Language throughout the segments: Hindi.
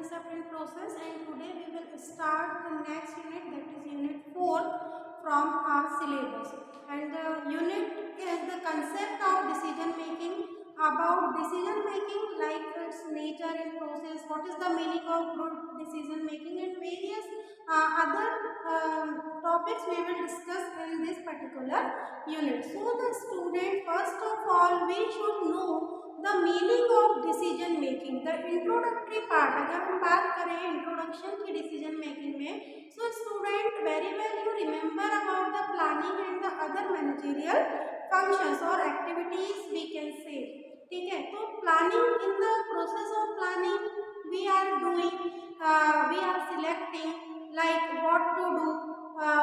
concept and process, and today we will start the next unit, that is unit 4 from our syllabus. And the unit is the concept of decision making, about decision making, like its nature and process, what is the meaning of good decision making, and various other topics we will discuss in this particular unit. So the student, first of all, we should know the meaning of decision making. The introductory part, अगर हम बात करें इंट्रोडक्शन की डिसीजन मेकिंग में, so student very well you remember about the planning and the other managerial functions or activities we can say. ठीक है, तो planning, in the process of planning we are doing, we are selecting like what to do,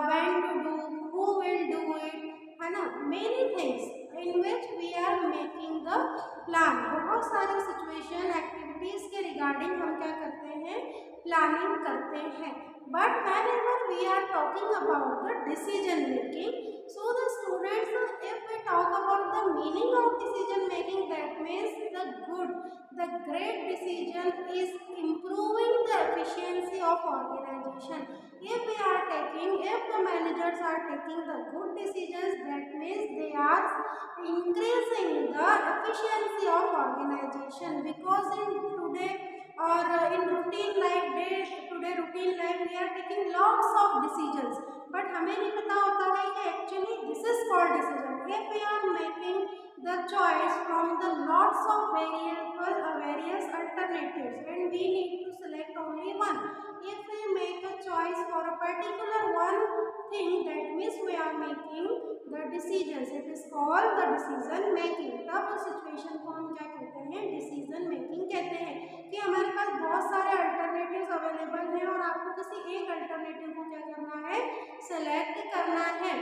when to do, who will do it, है ना, many things in which we are making the plan. बहुत सारी सिचुएशन एक्टिविटीज के रिगार्डिंग हम क्या करते हैं, प्लानिंग करते हैं. But whenever we are talking about the decision making, so the students, if we talk about the meaning of decision making, that means the good, the great decision is improving the efficiency of organization. If we are taking, if the managers are taking the good decisions, that means they are increasing the efficiency of organization. Because in today or in routine life, today routine life we are taking lots of decisions, but हमें नहीं पता होता है कि actually this is called decision. If we are making the choice from the lots of various alternatives, and we need to select only one. If we make a choice for a particular one thing, that means we are making the decisions. It is called the decision making. तब उस सिचुएशन को हम क्या कहते हैं, डिसीजन मेकिंग कहते हैं. कि हमारे पास बहुत सारे अल्टरनेटिव्स अवेलेबल हैं और आपको किसी एक अल्टरनेटिव को क्या करना है, सेलेक्ट करना है.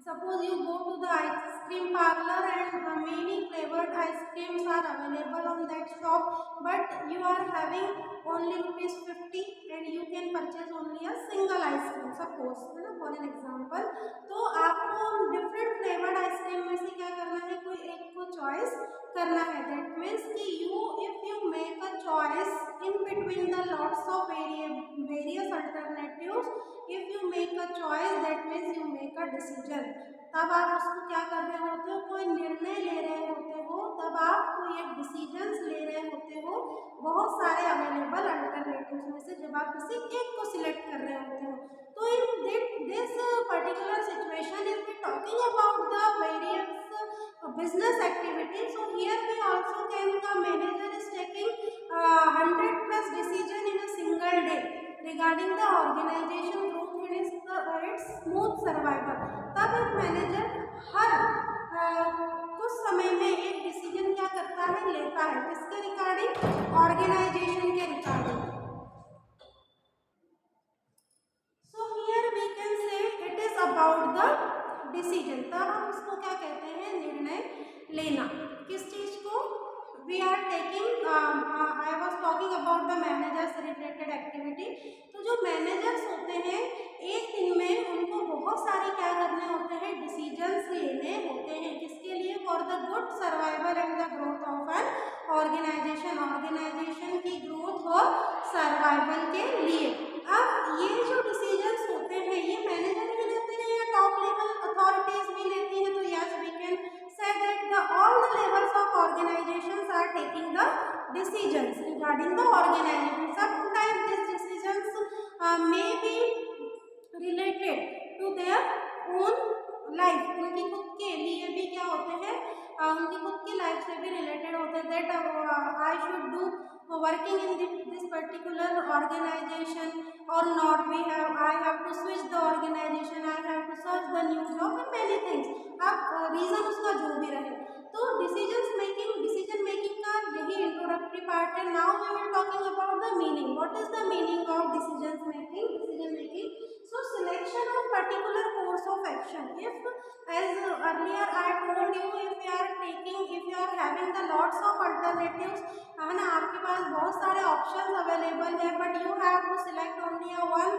Suppose you go to the ice cream parlor and many flavored ice creams are available on that shop, but you are having only ₹50 and you can purchase only a single ice cream, suppose, है ना, for an example. तो आपको डिफरेंट फ्लेवर्ड आइसक्रीम में से क्या करना है, कोई एक को चॉइस करना है. दैट मीन्स कि you, if you make a choice in between the lots of various alternatives, if you make a choice, that means you make a decision. तब आप उसको क्या कर रहे होते हो, कोई निर्णय ले रहे होते हो, तब आप कोई एक डिसीजंस ले रहे होते हो बहुत सारे अवेलेबल अल्टरनेटिव्स में से, जब आप किसी एक को सिलेक्ट कर रहे होते हो. तो in this particular situation, if we talking about the various business activity, so here we also can, the manager is taking 100 plus decision in a single day regarding the organization growth and its smooth survival. तब एक मैनेजर हर कुछ समय में एक डिसीजन क्या करता है, लेता है. किसके रिगार्डिंग, ऑर्गेनाइजेशन के regarding. So here we can say it is about the decision. तब हम इसको क्या कहते हैं, निर्णय लेना. किस चीज को, we are taking, I was talking about the managers related activity. तो जो मैनेजर्स होते हैं, एक दिन में उनको बहुत सारे क्या करने होते हैं, डिसीजंस लेने होते हैं. किसके लिए, for the good survival and the growth of an organization, organization की ग्रोथ और सर्वाइवल के लिए. अब ये जो डिसीजंस होते हैं, ये मैनेजर ही लेते हैं या टॉप लेवल अथॉरिटीज भी लेती हैं. तो yes, we can say that the all the levels of organizations are taking the decisions regarding the organization. Sometimes this decisions may be related to their own life. उनकी खुद के लिए भी क्या होते हैं, उनकी खुद की लाइफ से भी रिलेटेड होते हैं. That I should do working in this particular organization or not, I have to switch the organization, I have to search the new job and many things. अब रीजन उसका जो भी रहे. तो डिसीजन मेकिंग का यही इंट्रोडक्टरी पार्ट है. Now we will talking about the meaning. What is the meaning of decision making. So selection of particular course of action. If, as earlier I told you, if you are having the lots of alternatives, है ना, आपके पास बहुत सारे ऑप्शंस अवेलेबल है, but you have to select only one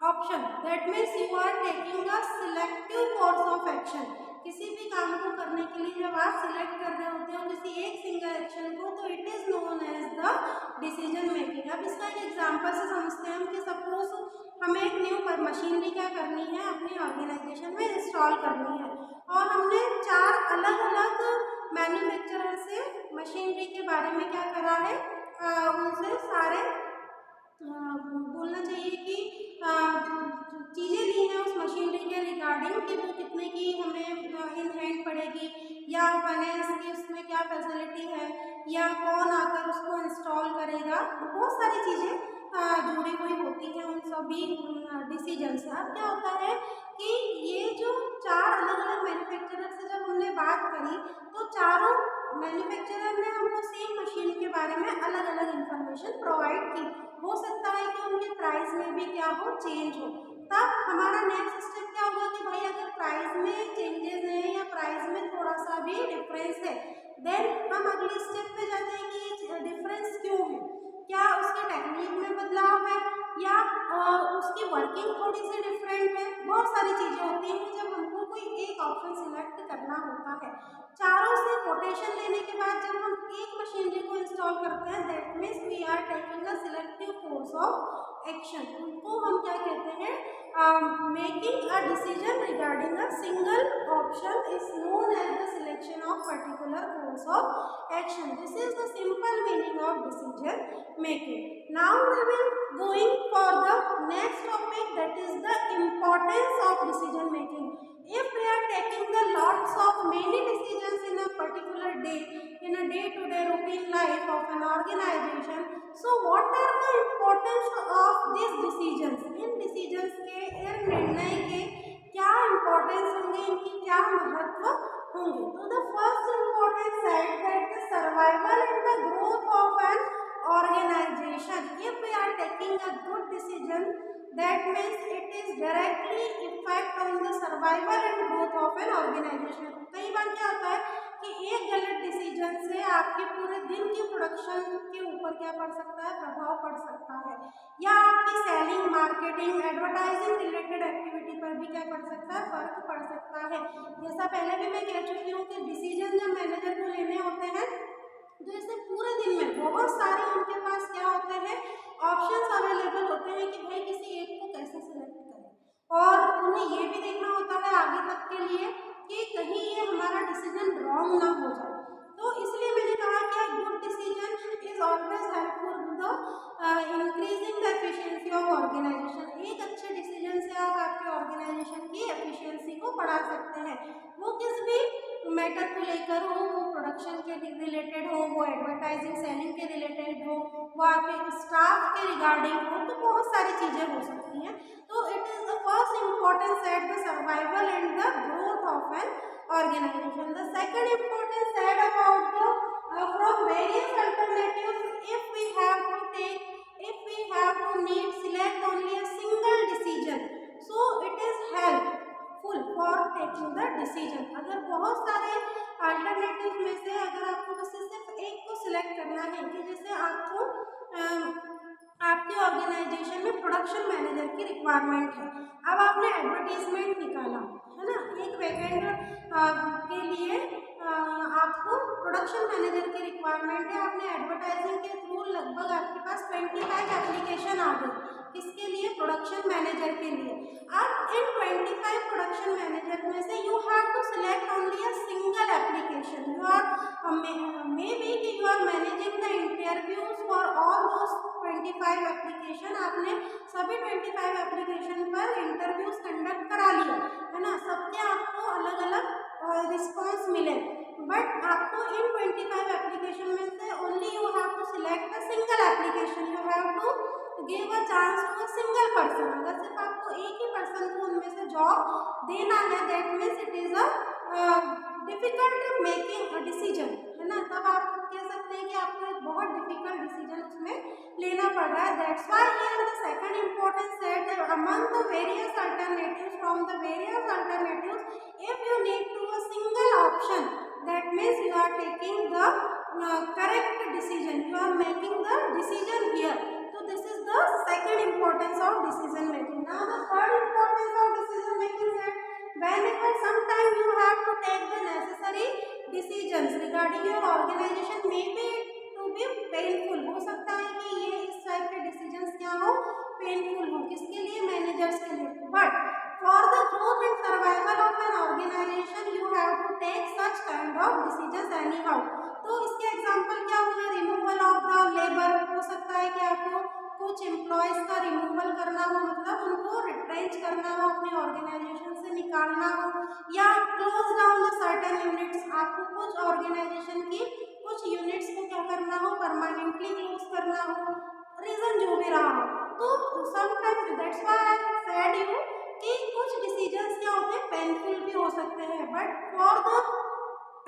option. That means you are taking a selective course of action. किसी भी काम को करने के लिए जब आप सिलेक्ट कर रहे होते हो किसी एक सिंगल एक्शन को, तो it is known as the decision making. अब इसका एक एग्जांपल से समझते हैं हम कि सपोज हमें एक न्यू मशीनरी क्या करनी है, अपनी ऑर्गेनाइजेशन में इंस्टॉल करनी है, और हमने 4 अलग अलग मैन्युफैक्चरर से मशीनरी के बारे में क्या करा है, उनसे सारे बोलना चाहिए कि चीज़ें ली हैं उस मशीनरी के रिगार्डिंग कि वो कितने की हमें इन हैंड पड़ेगी, या फाइनेंस की उसमें क्या फैसिलिटी है, या कौन आकर उसको इंस्टॉल करेगा। बहुत सारी चीज़ें जुड़ी हुई होती हैं उन सभी डिसीजन से। अब क्या होता है कि ये जो 4 अलग अलग मैन्युफैक्चरर से जब हमने बात करी, तो चारों मैन्युफैक्चरर ने हमको सेम मशीन के बारे में अलग अलग इंफॉर्मेशन प्रोवाइड की। हो सकता है कि उनके प्राइस में भी क्या हो, चेंज हो। तब हमारा नेक्स्ट स्टेप क्या होगा कि भाई अगर प्राइस में चेंजेस हैं या प्राइस में थोड़ा सा भी डिफरेंस है, देन हम अगले स्टेप पे जाते हैं कि ये डिफरेंस क्यों है, क्या उसके टेक्निक में बदलाव है, या उसकी वर्किंग थोड़ी सी डिफरेंट है। बहुत सारी चीज़ें होती हैं जब हमको कोई एक ऑप्शन सिलेक्ट करना होता है। चारों से कोटेशन लेने के बाद जब हम एक मशीनरी को इंस्टॉल करते हैं, that means we are taking a selective course of action. उनको हम क्या कहते हैं, making a decision regarding a single option is known as the selection of particular course of action. This is the simple meaning of decision making. Now we will going for the next topic, that is the importance of decision making. If we are taking the lots of many decisions in a particular day, in a day-to-day routine life of an organization, so what are the importance of these decisions? In decisions के, इन निर्णय के क्या importance होंगे, इनकी क्या महत्व होंगे? तो the first importance is that the survival and the growth of an organization. If we are taking a good decision, that means it is directly effect on the survival and growth of an organization. कई बार क्या होता है कि एक गलत डिसीजन से आपके पूरे दिन की प्रोडक्शन के ऊपर क्या पड़ सकता है, प्रभाव पड़ सकता है, या आपकी selling, marketing, advertising related activity पर भी क्या पड़ सकता है, फर्क पड़ सकता है। जैसा पहले भी मैं कह चुकी हूँ कि डिसीजन जब मैनेजर को लेने होते हैं, तो इससे पूरे दिन में बहुत सारे उनके पास क्या होते हैं, ऑप्शंस अवेलेबल होते हैं कि भाई किसी एक को कैसे सिलेक्ट करें, और उन्हें ये भी देखना होता है आगे तक के लिए कि कहीं ये हमारा डिसीजन रॉन्ग ना हो जाए। तो इसलिए मैंने कहा कि good decision is always helpful the increasing the efficiency of organization. एक अच्छे डिसीजन से आप आपके ऑर्गेनाइजेशन की एफिशिएंसी को बढ़ा सकते हैं। वो किस भी मैटर को लेकर हो, वो प्रोडक्शन के रिलेटेड हो, वो एडवर्टाइजिंग सेलिंग के रिलेटेड हो, वो आपके स्टाफ के रिगार्डिंग हो, तो बहुत सारी चीज़ें हो सकती हैं। तो it is the first importance at the survival and the growth of an organization. The second importance said about the from various alternatives, if we have to need select only a single decision, so it is helpful for taking the decision. अगर बहुत सारे अल्टरनेटिव में से अगर आपको किसी सिर्फ एक को सिलेक्ट करना है, कि जैसे आपको आपके ऑर्गेनाइजेशन में प्रोडक्शन मैनेजर की रिक्वायरमेंट है, अब आपने एडवर्टीजमेंट निकाला है ना, एक वैकेंट के लिए आपको प्रोडक्शन मैनेजर की रिक्वायरमेंट है, आपने एडवर्टाइजिंग के थ्रू लगभग आपके पास 25 एप्लीकेशन आ गए, किसके लिए, प्रोडक्शन मैनेजर के लिए। अब इन 25 प्रोडक्शन मैनेजर में से you have to select only a single application. You are maybe कि you are managing the interviews for all those 25 application. आपने सभी 25 एप्लीकेशन पर इंटरव्यूज कंडक्ट करा लिए है ना, सबके आपको अलग अलग रिस्पॉन्स मिले, बट आपको इन 25 एप्लीकेशन में से only you have to select a single application. You have to give a chance to a single person. अगर सिर्फ आपको एक ही पर्सन को उनमें से जॉब देना है, that means it is a difficult making a decision है ना, तब आप कह सकते हैं कि आपको एक बहुत डिफिकल्ट डिसीजन उसमें लेना पड़ रहा है. That's why here the second importance set among the various alternatives, from the various alternatives, if you need to a single option, that means you are taking the correct decision, you are making the decision here. So this is the second importance of decision making. Now the third importance of decision making is that whenever sometime you have to take the necessary decisions regarding your organization, maybe to B painful. हो सकता है कि ये इस टाइप के डिसीजंस क्या हो, पेनफुल हो, किसके लिए, मैनेजर्स के लिए। But for the growth and survival of an organization you have to take such kind of decisions anyhow. तो इसके एग्जाम्पल क्या हुए, रिमूवल ऑफ द लेबर। हो सकता है कि आपको कुछ एम्प्लॉयज का रिमूवल करना हो, मतलब उनको रिट्रेंच करना हो, अपनी ऑर्गेनाइजेशन से निकालना हो, या close down the certain units. आपको कुछ ऑर्गेनाइजेशन की कुछ यूनिट्स को क्या करना हो, परमानेंटली क्लोज करना हो, रीजन जो भी रहा हो। तो sometimes that's why I said you कि कुछ डिसीजंस क्या होते हैं, पेनफुल भी हो सकते हैं, but for the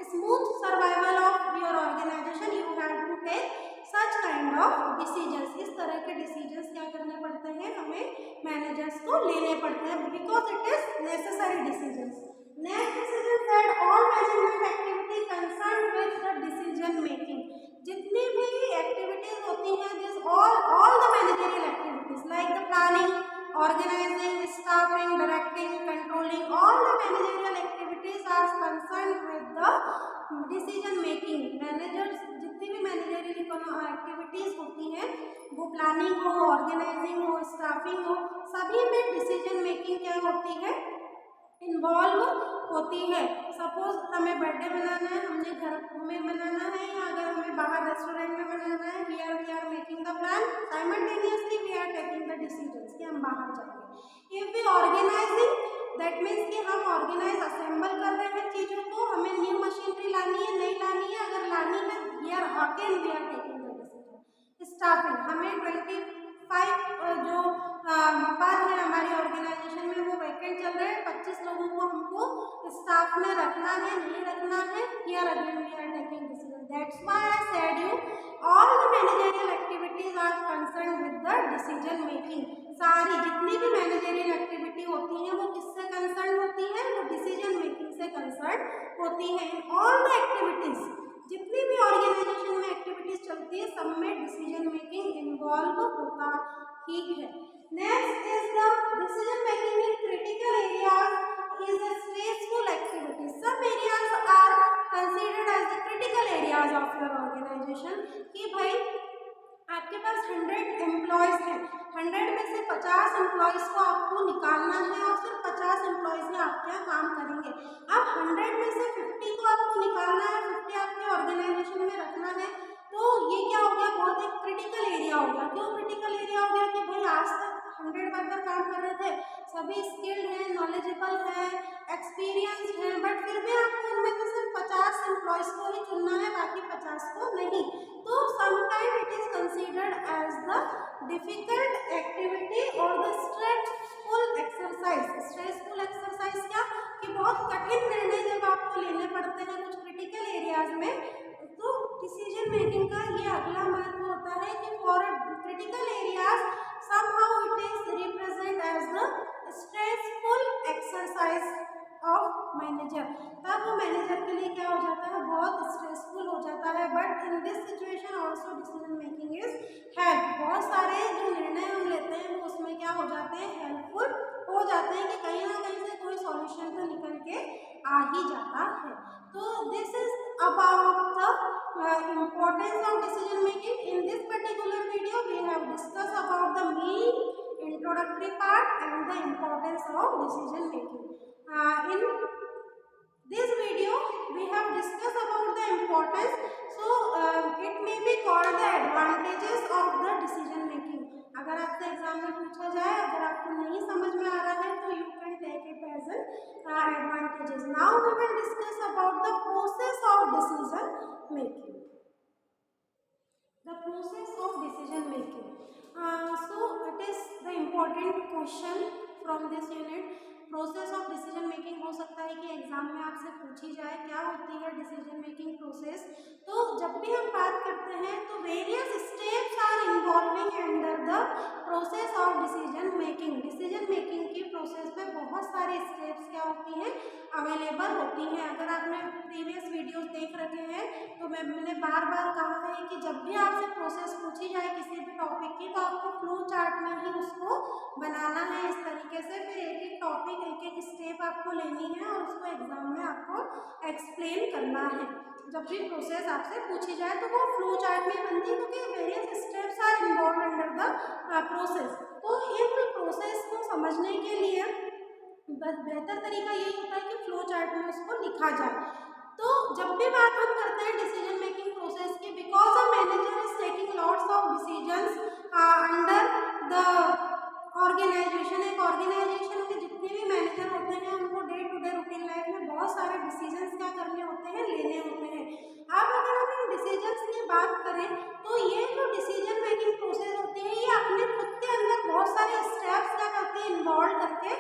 smooth survival of your organization you have to take such kind of decisions. इस तरह के डिसीजंस क्या करने पड़ते हैं, हमें मैनेजर्स को लेने पड़ते हैं, because it is necessary decisions. Next decision that all management activity concern with the decision making. जितनी भी एक्टिविटीज होती हैं, this all the managerial activities like the planning, organizing, staffing, directing, controlling, all the managerial activities are concerned with the decision making. Managers जितनी भी मैनेजरियल एक्टिविटीज होती हैं, वो प्लानिंग हो, ऑर्गेनाइजिंग हो, स्टाफिंग हो, सभी में डिसीजन मेकिंग क्या होती है, इन्वॉल्व होती है। सपोज हमें बर्थडे बनाना है, हमने घर में बनाना है, या अगर हमें बाहर रेस्टोरेंट में बनाना है, we are making the plan, simultaneously we are taking the decisions कि हम बाहर जाएंगे। If we organizing, that means कि हम ऑर्गेनाइज असेंबल कर रहे हैं चीज़ों को, हमें न्यू मशीनरी लानी है, नहीं लानी है, अगर लानी है we are taking the decision. Staffing, हमें 25 जो पद है हमारी ऑर्गेनाइजेशन में वो वैकेंट चल रहे हैं, 25 लोगों को हमको स्टाफ में रखना है, नहीं रखना है, here again we are taking decision. That's why I said you all the managerial activities are concern with the decision making. सारी जितनी भी मैनेजरियल एक्टिविटी होती हैं वो किससे कंसर्न होती है, वो डिसीजन मेकिंग से कंसर्न होती है। इन ऑल द एक्टिविटीज, जितनी भी ऑर्गेनाइजेशन में एक्टिविटीज चलती है, सब में डिसीजन मेकिंग इन्वॉल्व होता ही है। Next is the decision making in critical areas is a stressful activity. Some areas are considered as the critical areas of your organization. कि भाई आपके पास 100 एम्प्लॉयज हैं, 100 में से 50 एम्प्लॉयज को आपको निकालना है और सिर्फ 50 एम्प्लॉयज ही आप क्या काम करेंगे। अब 100 में से 50 को आपको निकालना है, 50 आपके ऑर्गेनाइजेशन में रखना है, तो ये क्या हो गया, बहुत एक क्रिटिकल एरिया हो गया। क्यों क्रिटिकल एरिया हो गया, कि भाई आज तक 100 वर्कर काम कर रहे थे, सभी स्किल्ड हैं, नॉलेजेबल हैं, एक्सपीरियंस हैं, बट फिर भी आपको उनमें से सिर्फ 50 एम्प्लॉयज को ही चुनना है, बाकी 50 को नहीं। तो sometime it is considered as the difficult activity और the stressful exercise. Stressful exercise क्या, कि बहुत कठिन निर्णय जब आपको लेने पड़ते हैं कुछ क्रिटिकल एरियाज में, तो डिसीजन मेकिंग का ये अगला महत्व होता है कि for critical areas somehow it is represent as the stressful exercise of manager। तब वो मैनेजर के लिए क्या हो जाता है, बहुत स्ट्रेसफुल हो जाता है। But in this situation also decision making is help. बहुत सारे जो निर्णय हम लेते हैं वो उसमें क्या हो जाते हैं, हेल्पफुल हो जाते हैं, कि कहीं ना कहीं से कोई सॉल्यूशन तो निकल के आ ही जाता है। तो this is about the importance of decision making. In this particular video we have discussed about the main introductory part and the importance of decision making. In this video we have discussed about the importance, so it may be called the advantages of the decision making. अगर आपसे एग्जाम में पूछा जाए, अगर आपको नहीं समझ में आ रहा है तो you can take it as an advantages. Now we will discuss about the process of decision making. The process of decision making. So it is the important question from this unit. Process of decision making हो सकता है कि एग्जाम में आपसे पूछी जाए, क्या होती है डिसीजन मेकिंग प्रोसेस। तो जब भी हम बात करते हैं तो various steps are involving under the process of decision making. Decision making की प्रोसेस में बहुत सारी स्टेप्स क्या होती हैं, अवेलेबल होती हैं। अगर आपने प्रीवियस वीडियोस देख रखे हैं तो मैंने बार बार कहा है कि जब भी आपसे प्रोसेस पूछी जाए किसी भी टॉपिक की, तो आपको फ्लो चार्ट में ही उसको बनाना है इस तरीके से, फिर एक एक टॉपिक एक एक स्टेप आपको लेनी है और उसको एग्जाम में आपको एक्सप्लेन करना है। जब भी प्रोसेस आपसे पूछी जाए तो वो फ्लो चार्ट में बनती है, क्योंकि various steps are involve under the process. तो इन प्रोसेस को समझने के लिए बेहतर तरीका यही होता है कि फ्लो चार्ट में उसको लिखा जाए। तो जब भी बात हम करते हैं डिसीजन मेकिंग प्रोसेस की, because a manager is taking lots of decisions under the organization. एक ऑर्गेनाइजेशन के जितने भी मैनेजर होते हैं उनको day to day routine life में बहुत सारे डिसीजंस क्या करने होते हैं, लेने होते हैं। अब अगर हम इन डिसीजंस की बात करें तो ये जो डिसीजन मेकिंग प्रोसेस होती है ये अपने खुद के अंदर बहुत सारे स्टेप्स क्या करती है, इन्वॉल्व करके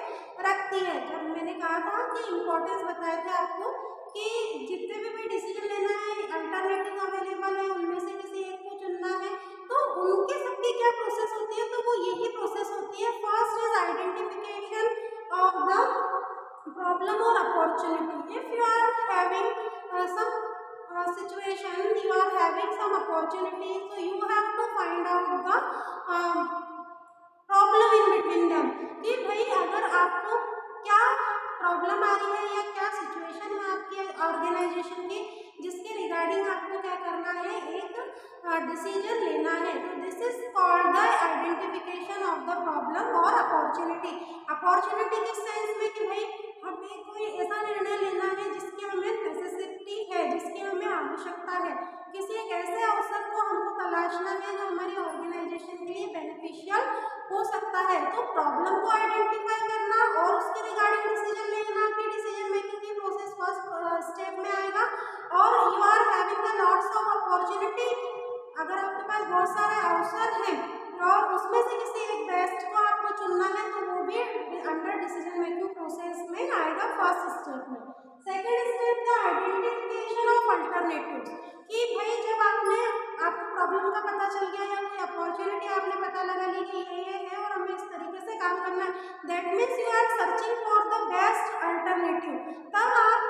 रखती है। जब मैंने कहा था कि इम्पोर्टेंस बताए थे आपको कि जितने भी डिसीजन लेना है, अल्टरनेटिव अवेलेबल है, उनमें से किसी एक को चुनना है, तो उनके सबकी क्या प्रोसेस होती है, तो वो यही प्रोसेस होती है। First is identification of the problem और opportunity. If you are having some situation, you are having some opportunity, so you have to find out the problem in between them, कि भाई अगर आपको क्या प्रॉब्लम आ रही है या क्या सिचुएशन है आपकी ऑर्गेनाइजेशन की, जिसके रिगार्डिंग आपको क्या करना है, एक डिसीजन लेना है। तो this is called the identification of the problem और अपॉर्चुनिटी। अपॉर्चुनिटी किस सेंस में कि भाई हमें कोई ऐसा निर्णय लेना है जिसकी हमें नेसेसिटी है, जिसकी हमें आवश्यकता है, किसी एक ऐसे अवसर को हमको तलाशना है जो हमारी ऑर्गेनाइजेशन के लिए बेनिफिशियल हो सकता है। तो प्रॉब्लम को आइडेंटिफाई करना और उसके रिगार्डिंग डिसीजन लेना आपकी डिसीजन मेकिंग की प्रोसेस फर्स्ट स्टेप में आएगा। और you are having the lots of opportunity, अगर आपके पास बहुत सारे अवसर हैं और उसमें से किसी एक बेस्ट को आपको चुनना है तो वो भी अंडर डिसीजन मेकिंग प्रोसेस में आएगा फर्स्ट स्टेप में। Second step the identification of alternatives, कि भाई जब आपको प्रॉब्लम का पता चल गया या कोई अपॉर्चुनिटी आपने पता लगा ली कि ये है और हमें इस तरीके से काम करना है, that means you are searching for the best alternative. तब आप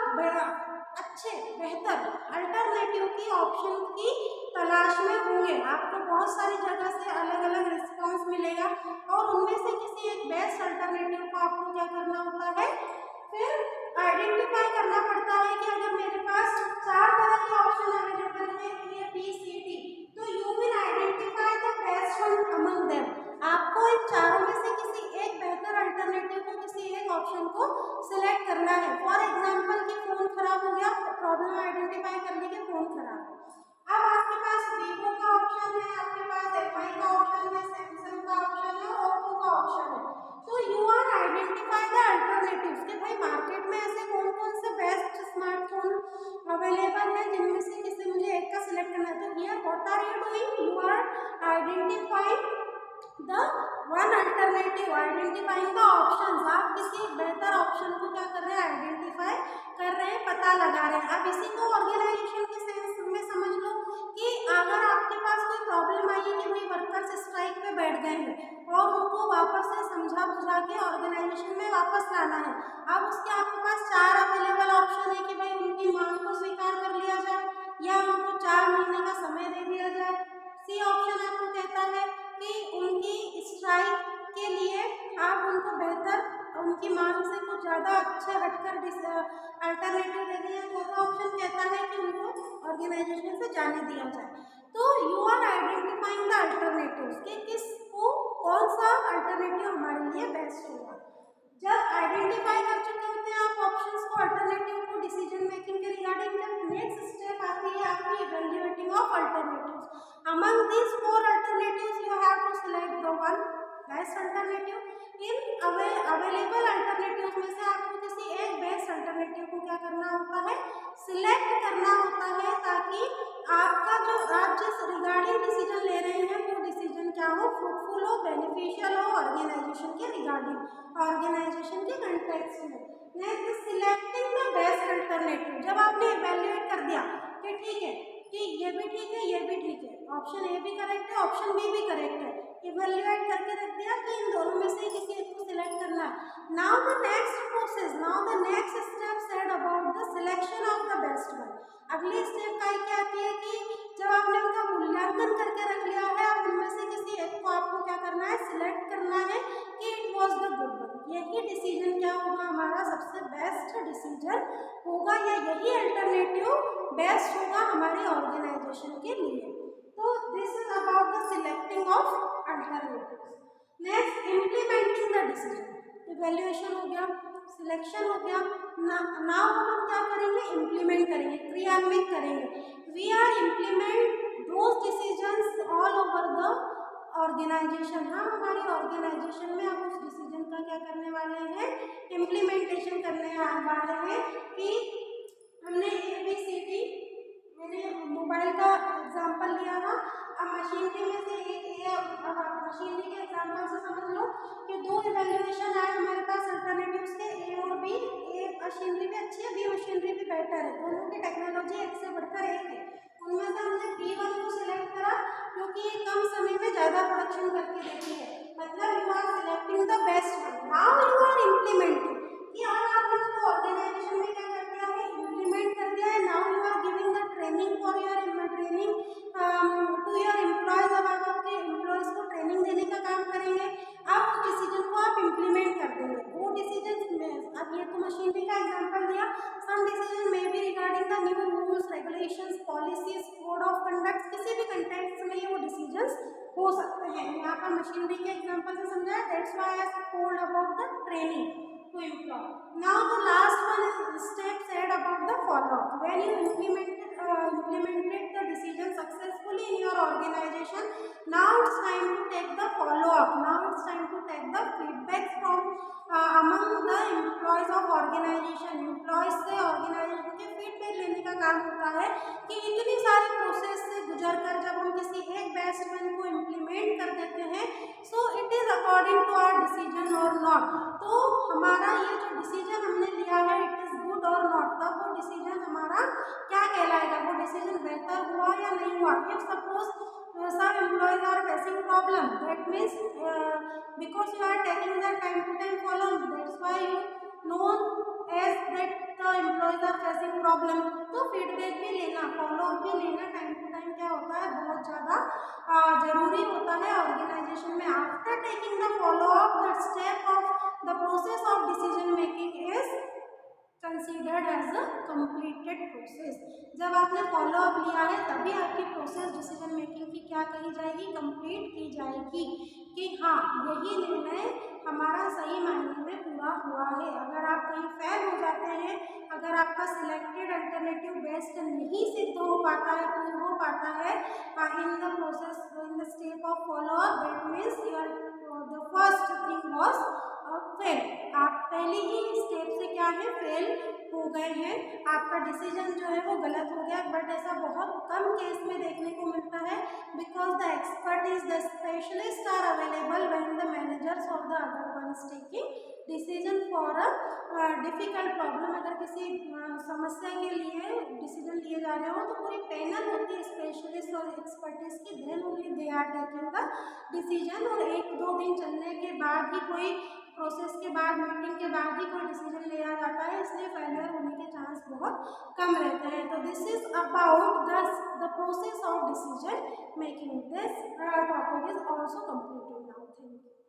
अच्छे बेहतर अल्टरनेटिव की ऑप्शन की तलाश में होंगे। आपको बहुत सारी जगह से अलग अलग रिस्पॉन्स मिलेगा और उनमें से किसी एक बेस्ट अल्टरनेटिव को आपको क्या करना होता है, फिर आइडेंटिफाई करना पड़ता है कि अगर मेरे पास 4 तरह के ऑप्शन अवेलेबल है ए बी सी डी, तो you will identify the best one among them. आपको इन चारों में से किसी एक बेहतर अल्टरनेटिव को, किसी एक ऑप्शन को सिलेक्ट करना है। फॉर एग्जांपल कि फोन खराब हो गया, प्रॉब्लम आइडेंटिफाई कर ली कि फोन खराब है। अब आपके पास वीवो का ऑप्शन है, आपके पास एमआई का ऑप्शन है, सैमसंग का ऑप्शन है, ओप्पो का ऑप्शन है। तो you are identify the alternatives कि भाई मार्केट में ऐसे कौन कौन से बेस्ट स्मार्टफोन अवेलेबल है जिनमें से किसी मुझे एक का सिलेक्ट करना है। तो here what are you doing, you are identifying the one alternative, identifying the options. आप किसी बेहतर ऑप्शन को क्या कर रहे हैं, आइडेंटिफाई कर रहे हैं, पता लगा रहे हैं। अब इसी को ऑर्गेनाइजेशन के सेंस में समझ लो कि अगर आपके पास कोई प्रॉब्लम आई है कि भाई वर्कर्स स्ट्राइक पे बैठ गए हैं और उनको वापस से समझा बुझा के ऑर्गेनाइजेशन में वापस लाना है। अब उसके आपके पास 4 अवेलेबल ऑप्शन है कि भाई उनकी मांग को स्वीकार कर लिया जाए या उनको 4 महीने का समय दे दिया जाए। सी ऑप्शन आपको कहता है कि उनकी स्ट्राइक के लिए आप उनको बेहतर, उनकी मांग से कुछ ज़्यादा अच्छे हटकर अल्टरनेटिव दे दिया। चौथा ऑप्शन कहता है कि उनको ऑर्गेनाइजेशन से जाने दिया जाए। तो you are identifying the alternatives कि किसको कौन सा अल्टरनेटिव हमारे लिए बेस्ट होगा। जब आइडेंटिफाई कर चुके होते हैं आप ऑप्शंस को, अल्टरनेटिव को डिसीजन मेकिंग के रिगार्डिंग, जब नेक्स्ट स्टेप आती है आपकी evaluating of alternatives. Among these 4 alternatives, you have to select the one best alternative. In available alternative में से आपको किसी एक बेस्ट अल्टरनेटिव को क्या करना होता है, सिलेक्ट करना होता है, ताकि आपका जो आप जिस रिगार्डिंग डिसीजन ले रहे हैं वो डिसीजन क्या हो, फ्रूटफुल हो, बेनिफिशियल हो ऑर्गेनाइजेशन के रिगार्डिंग, ऑर्गेनाइजेशन के कंटेक्स्ट में। Next, selecting the best alternative. जब आपने इवैल्यूएट कर दिया कि ठीक है कि ये भी ठीक है, ये भी ठीक है, ऑप्शन ए भी करेक्ट है, ऑप्शन बी भी करेक्ट है, इवैल्यूएट करके रख दिया कि इन दोनों में से किसी एक को सिलेक्ट करना है। Now the next process, now the next step said about the selection of the best one. अगली स्टेप क्या आती है कि जब आपने उनका मूल्यांकन करके रख लिया है, अब उनमें से किसी एक को आपको क्या करना है, सिलेक्ट करना है कि it was the good one. यही डिसीजन क्या होगा, हमारा सबसे बेस्ट डिसीजन होगा या यही अल्टरनेटिव बेस्ट होगा हमारे ऑर्गेनाइजेशन के लिए। तो this is about the selecting of alternatives. Next, implementing the decision. Evaluation हो गया, सिलेक्शन हो गया, नाउ हम क्या करेंगे, इम्प्लीमेंट करेंगे, क्रियान्वित करेंगे। We are implement those decisions all over the organization. हम हमारी ऑर्गेनाइजेशन में अब उस डिसीजन का क्या करने वाले हैं, इम्प्लीमेंटेशन करने वाले हैं कि हमने ABCD, मैंने मोबाइल का एग्जांपल लिया था, अब मशीनरी में से एक मशीनरी के एग्जांपल से समझ लो कि दो इवैल्यूएशन आए हमारे पास अल्टरनेटिव्स के, A और B। A मशीनरी भी अच्छी है, B मशीनरी भी बेटर है, दोनों की टेक्नोलॉजी एक से बढ़कर एक है। उनमें से हमने B1 को सिलेक्ट करा क्योंकि ये कम समय में ज़्यादा प्रोडक्शन करके देती है, मतलब you are selecting the best one. Now you are implementing, कि अब आपने उसको ऑर्गेनाइजेशन में क्या कर दिया है, इम्प्लीमेंट कर दिया है। Now you are giving the training for your training to your employees. अब आप आपके एम्प्लॉयज को ट्रेनिंग देने का काम करेंगे। अब उस डिसीजन को आप इम्प्लीमेंट कर देंगे। वो डिसीजन में, अब ये तो मशीनरी का एग्जांपल दिया, some decision may be regarding the new rules, regulations, policies, code of conduct, किसी भी कंटेक्स्ट में ये वो डिसीजंस हो सकते हैं। यहाँ पर मशीनरी के एग्जांपल से समझाया, that's why I told about the training to employ. Now the last one is step said about the follow up. When you implemented the decision successfully in your organization, now it's time to take the follow up. Now it's time to take the feedback from among the employees of organization. Employees से organization के feedback लेने का काम होता है कि इतनी सारी प्रोसेस से गुजर कर जब हम किसी एक बेस्ट वन को इम्प्लीमेंट कर देते हैं, so it is according to our decision or not. तो हमारा ये जो डिसीजन हमने लिया है, it is good or not, तब वो डिसीजन हमारा क्या कहलाएगा, वो डिसीजन बेहतर हुआ या नहीं हुआ। If suppose some employees are facing problem, that means because you are taking the time to time follow, that's why you know as that the employees are facing problem। तो फीडबैक भी लेना, फॉलो अप भी लेना टाइम टू टाइम क्या होता है, बहुत ज़्यादा जरूरी होता है ऑर्गेनाइजेशन में। After taking the follow up, the step of the process of decision making is considered as a completed process. जब आपने फॉलो अप लिया है तभी आपकी प्रोसेस डिसीजन मेकिंग की क्या कही जाएगी, कंप्लीट की जाएगी कि हाँ यही निर्णय हमारा सही मायने में पूरा हुआ है। अगर आप कहीं फेल हो जाते हैं, अगर आपका सिलेक्टेड अल्टरनेटिव बेस्ट नहीं सिद्ध हो पाता है, प्रूव हो पाता है in the process, in the step of follow up, that means your the first thing was fail. आप पहले ही स्टेप से क्या है, फेल हो गए हैं, आपका डिसीजन जो है वो गलत हो गया। बट ऐसा बहुत कम केस में देखने को मिलता है, because the expertise, the specialist are available when the managers और the other ones taking decision for a difficult problem. अगर किसी समस्या के लिए डिसीजन लिए जा रहे हो तो पूरी पैनल होती है स्पेशलिस्ट और एक्सपर्टीज की, then only they are taking the decision. और एक दो दिन चलने के बाद ही, कोई प्रोसेस के बाद, मीटिंग के बाद ही कोई डिसीजन लिया जाता है, इसलिए फेलियर होने के चांस बहुत कम रहते हैं। तो this is about the process of decision making. This topic is also completed now. Thank you.